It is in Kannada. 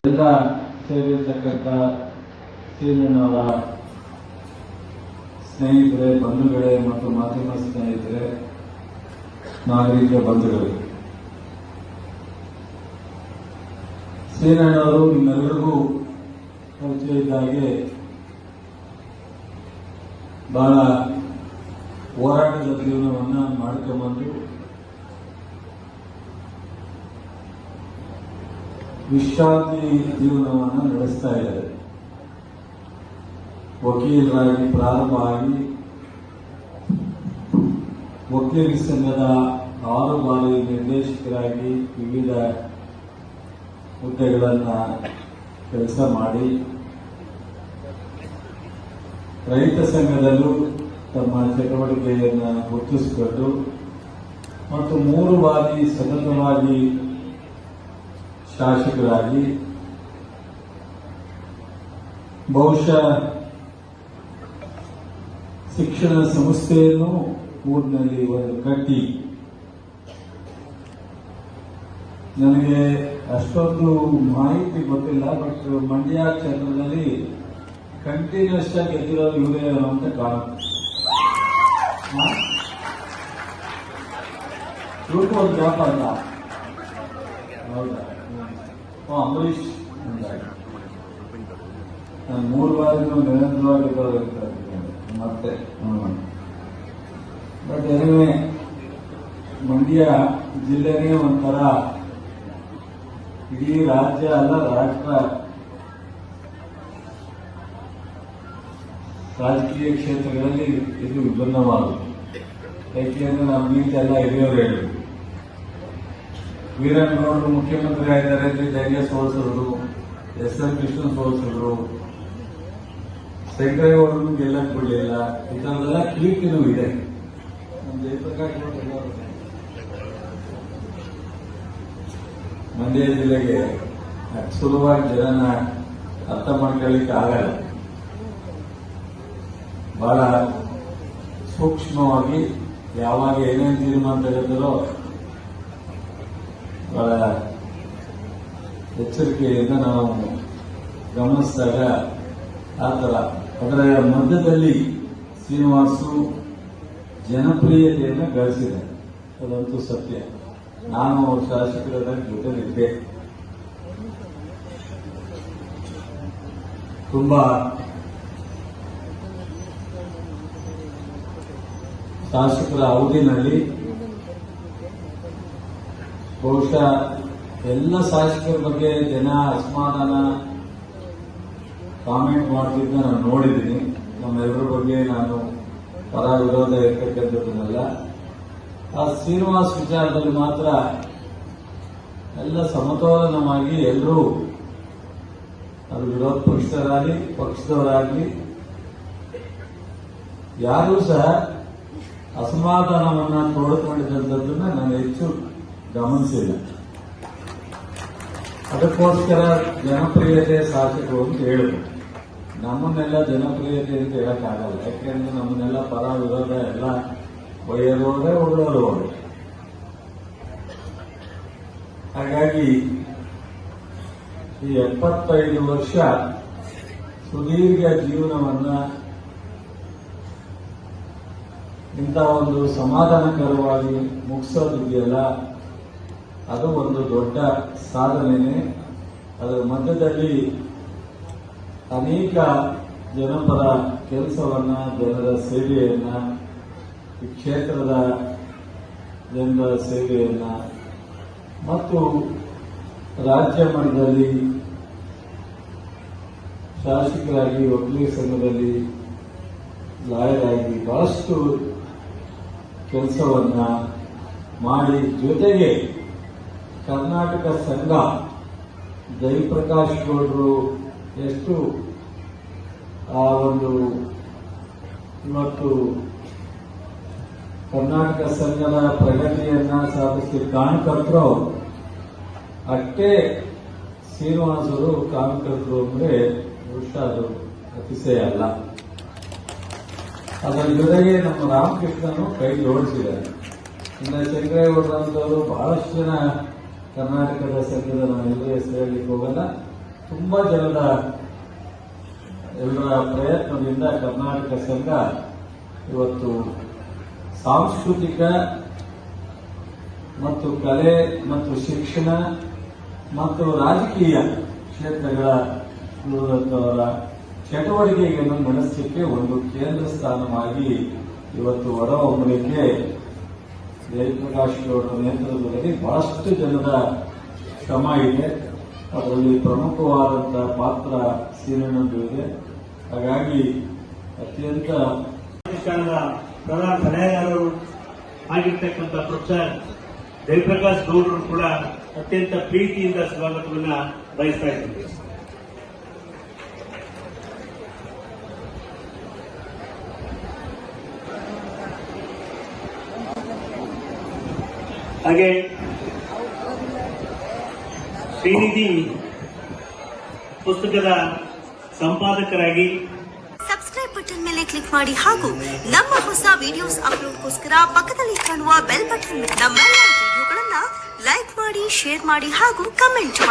ಎಲ್ಲ ಸೇರಿರ್ತಕ್ಕಂಥ ಸೀನಣ್ಣವರ ಸ್ನೇಹಿತರೆ, ಬಂಧುಗಳೇ ಮತ್ತು ಮಾಧ್ಯಮ ಸ್ನೇಹಿತರೆ, ನಾಗರಿಕ ಬಂಧುಗಳೇ, ಸೀನಣ್ಣವರು ನಿಮ್ಮೆಲ್ಲರಿಗೂ ಪರಿಚಯ ಇದ್ದಾಗೆ ಬಹಳ ಹೋರಾಟದ ಜೀವನವನ್ನ ಮಾಡ್ಕೊಂಬಂದು ವಿಶ್ರಾಂತಿ ಜೀವನವನ್ನು ನಡೆಸ್ತಾ ಇದ್ದಾರೆ. ವಕೀಲರಾಗಿ ಪ್ರಾರಂಭ ಆಗಿ ವಕೀಲರ ಸಂಘದ 6 ಬಾರಿ ನಿರ್ದೇಶಕರಾಗಿ ವಿವಿಧ ಹುದ್ದೆಗಳನ್ನು ಕೆಲಸ ಮಾಡಿ ರೈತ ಸಂಘದಲ್ಲೂ ತಮ್ಮ ಚಟುವಟಿಕೆಯನ್ನು ಗುರುತಿಸಿಕೊಂಡು ಮತ್ತು 3 ಬಾರಿ ಸತತವಾಗಿ ಶಾಸಕರಾಗಿ ಬಹುಶಃ ಶಿಕ್ಷಣ ಸಂಸ್ಥೆಯನ್ನು ಊರಿನಲ್ಲಿ ಒಂದು ಕಟ್ಟಿ, ನನಗೆ ಅಷ್ಟೊಂದು ಮಾಹಿತಿ ಗೊತ್ತಿಲ್ಲ, ಬಟ್ ಮಂಡ್ಯ ಕ್ಷೇತ್ರದಲ್ಲಿ ಕಂಟಿನ್ಯೂಸ್ ಆಗಿ ಗೆದ್ದಿರೋದು ಇವರೇ ಅಂತ ಕಾಣುತ್ತೆ. ಇವ್ರಿಗೂ ಒಂದು ಜಾಬ್ ಅಲ್ಲ, ಹೌದಾ? ಅಂಬರೀಷ್ ನಾನು 3 ಬಾರಿ ನಿರಂತರವಾಗಿ ಬರೋದಿರ್ತಾರೆ ಮತ್ತೆ. ಬಟ್ ಎನಿವೆ, ಮಂಡ್ಯ ಜಿಲ್ಲೆನೇ ಒಂಥರ ಇಡೀ ರಾಜ್ಯ ಅಲ್ಲ, ರಾಷ್ಟ್ರ ರಾಜಕೀಯ ಕ್ಷೇತ್ರಗಳಲ್ಲಿ ಇದು ವಿಭಿನ್ನವಾಗಿದೆ. ಯಾಕೆಂದ್ರೆ ನಮ್ಮ ನೀಚೆಲ್ಲ ಹಿರಿಯವರು ಹೇಳಿದ್ರು, ವೀರಣ್ಣಗೌಡರು ಮುಖ್ಯಮಂತ್ರಿ ಆಗಿದ್ದಾರೆ ಅಂದ್ರೆ ಜೈಗೆ ಸೋಲಿಸಿದ್ರು, ಎಸ್.ಎಂ. ಕೃಷ್ಣ ಸೋಲಿಸಿದ್ರು, ಶಂಕರೇಗೌಡರು ಗೆಲ್ಲಕ್ಕೆ ಬಿಡಲಿಲ್ಲ. ಈ ಥರದೆಲ್ಲ ಕೀರ್ತಿನೂ ಇದೆ. ನಮ್ಮ ಜಯಪ್ರಕಾಶ್ ಮಂಡ್ಯ ಜಿಲ್ಲೆಗೆ ಸುಲಭವಾಗಿ ಜನನ ಅರ್ಥ ಮಾಡ್ಕೊಳ್ಳಿಕ್ಕೆ ಆಗಲ್ಲ. ಬಹಳ ಸೂಕ್ಷ್ಮವಾಗಿ ಯಾವಾಗ ಏನೇನು ತೀರ್ಮಾನ ತೆಗೆದರೋ ಬಹಳ ಎಚ್ಚರಿಕೆಯಿಂದ ನಾವು ಗಮನಿಸಿದಾಗ ಆ ಥರ. ಅದರ ಮಧ್ಯದಲ್ಲಿ ಶ್ರೀನಿವಾಸು ಜನಪ್ರಿಯತೆಯನ್ನು ಗಳಿಸಿದೆ, ಅದಂತೂ ಸತ್ಯ. ನಾನು ಶಾಸಕರ ಜೊತೆಲಿದ್ದೆ. ತುಂಬಾ ಶಾಸಕರ ಅವಧಿನಲ್ಲಿ ಬಹುಶಃ ಎಲ್ಲ ಶಾಸಕರ ಬಗ್ಗೆ ಜನ ಅಸಮಾಧಾನ ಕಾಮೆಂಟ್ ಮಾಡ್ತಿದ್ದ ನಾನು ನೋಡಿದ್ದೀನಿ. ನಮ್ಮೆಲ್ಲರ ಬಗ್ಗೆ ನಾನು ಪರ ವಿರೋಧ ಇರ್ತಕ್ಕಂಥದ್ದನ್ನೆಲ್ಲ. ಆ ಶ್ರೀನಿವಾಸ್ ವಿಚಾರದಲ್ಲಿ ಮಾತ್ರ ಎಲ್ಲ ಸಮತೋಲನವಾಗಿ ಎಲ್ಲರೂ, ಅದು ವಿರೋಧ ಪಕ್ಷದವರಾಗಲಿ ಪಕ್ಷದವರಾಗಲಿ ಯಾರೂ ಸಹ ಅಸಮಾಧಾನವನ್ನ ತೋಡಿಕೊಂಡಿದ್ದಂಥದ್ದನ್ನ ನಾನು ಹೆಚ್ಚು ಗಮನಿಸಿಲ್ಲ. ಅದಕ್ಕೋಸ್ಕರ ಜನಪ್ರಿಯತೆ ಶಾಸಕರು ಅಂತ ಹೇಳಿದ್ರು. ನಮ್ಮನ್ನೆಲ್ಲ ಜನಪ್ರಿಯತೆ ಅಂತ ಹೇಳಕ್ಕಾಗಲ್ಲ, ಯಾಕೆಂದ್ರೆ ನಮ್ಮನ್ನೆಲ್ಲ ಪರ ವಿರೋಧ ಎಲ್ಲ ಬೈಯೋರವರೇ ಉಳ್ಳೋರವರು. ಹಾಗಾಗಿ ಈ 75 ವರ್ಷ ಸುದೀರ್ಘ ಜೀವನವನ್ನ ಇಂಥ ಒಂದು ಸಮಾಧಾನಕರವಾಗಿ ಮುಗಿಸೋದಿದೆಯಲ್ಲ, ಅದು ಒಂದು ದೊಡ್ಡ ಸಾಧನೆನೇ. ಅದರ ಮಧ್ಯದಲ್ಲಿ ಅನೇಕ ಜನಪರ ಕೆಲಸವನ್ನ, ಜನರ ಸೇವೆಯನ್ನ, ಈ ಕ್ಷೇತ್ರದ ಜನರ ಸೇವೆಯನ್ನ ಮತ್ತು ರಾಜ್ಯ ಮಟ್ಟದಲ್ಲಿ ಶಾಸಕರಾಗಿ, ವಕೀಲರ ಸಂಘದಲ್ಲಿ ಲಾಯರ್ ಆಗಿ ಬಹಳಷ್ಟು ಕೆಲಸವನ್ನ ಮಾಡಿ, ಜೊತೆಗೆ ಕರ್ನಾಟಕ ಸಂಘ ಜಯಪ್ರಕಾಶ್ ಗೌಡರು ಎಷ್ಟು ಆ ಒಂದು ಇವತ್ತು ಕರ್ನಾಟಕ ಸಂಘದ ಪ್ರಗತಿಯನ್ನ ಸಾಧಿಸಿ ಕಾರಣಕರ್ತರು ಅವರು, ಅಷ್ಟೇ ಶ್ರೀನಿವಾಸರು ಕಾರಣಕರ್ತರು ಅಂದ್ರೆ ಬಹುಶಃ ಅದು ಅತಿಶಯ ಅಲ್ಲ. ಅದರ ಜೊತೆಗೆ ನಮ್ಮ ರಾಮಕೃಷ್ಣನು ಕೈ ಜೋಡಿಸಿದ್ದಾರೆ. ಇನ್ನು ಶಂಕರೇಗೌಡರಂತವರು ಬಹಳಷ್ಟು ಜನ ಕರ್ನಾಟಕದ ಸಂಘದ ನಾವೆಲ್ಲರೂ ಹೆಸರು ಹೇಳಲಿಕ್ಕೆ ಹೋಗಲ್ಲ, ತುಂಬಾ ಜನರ ಎಲ್ಲರ ಪ್ರಯತ್ನದಿಂದ ಕರ್ನಾಟಕ ಸಂಘ ಇವತ್ತು ಸಾಂಸ್ಕೃತಿಕ ಮತ್ತು ಕಲೆ ಮತ್ತು ಶಿಕ್ಷಣ ಮತ್ತು ರಾಜಕೀಯ ಕ್ಷೇತ್ರಗಳ ಅವರ ಚಟುವಟಿಕೆಗಳನ್ನು ನಡೆಸಲಿಕ್ಕೆ ಒಂದು ಕೇಂದ್ರ ಸ್ಥಾನವಾಗಿ ಇವತ್ತು ಹೊರ ಹೊಮ್ಮಲಿಕ್ಕೆ ಜಯಪ್ರಕಾಶ್ ಗೌಡರ ನೇತೃತ್ವದಲ್ಲಿ ಬಹಳಷ್ಟು ಜನರ ಶ್ರಮ ಇದೆ. ಅದರಲ್ಲಿ ಪ್ರಮುಖವಾದಂತಹ ಪಾತ್ರ ಸೀನಣ್ಣಂದು ಇದೆ. ಹಾಗಾಗಿ ಅತ್ಯಂತ ಪ್ರಧಾನ ಸಲಹೆಗಾರರು ಆಗಿರ್ತಕ್ಕಂಥ ಪ್ರೊಫೆಸರ್ ಜಯಪ್ರಕಾಶ್ ಗೌಡರು ಕೂಡ ಅತ್ಯಂತ ಪ್ರೀತಿಯಿಂದ ಸ್ವಾಗತವನ್ನ ಬಯಸ್ತಾ ಇದ್ದಾರೆ. ಹಾಗೆ ಶ್ರೀನಿಧಿ ಪುಸ್ತಕದ ಸಂಪಾದಕರಾಗಿ ಸಬ್ಸ್ಕ್ರೈಬ್ ಬಟನ್ ಮೇಲೆ ಕ್ಲಿಕ್ ಮಾಡಿ ಹಾಗೂ ನಮ್ಮ ಹೊಸ ವಿಡಿಯೋಸ್ ಅಪ್ಲೋಡ್ಗೋಸ್ಕರ ಪಕ್ಕದಲ್ಲಿ ಕಾಣುವ ಬೆಲ್ ಬಟನ್ ನಮ್ಮೆಲ್ಲ ವಿಡಿಯೋಗಳನ್ನ ಲೈಕ್ ಮಾಡಿ, ಶೇರ್ ಮಾಡಿ ಹಾಗೂ ಕಮೆಂಟ್ ಮಾಡಿ.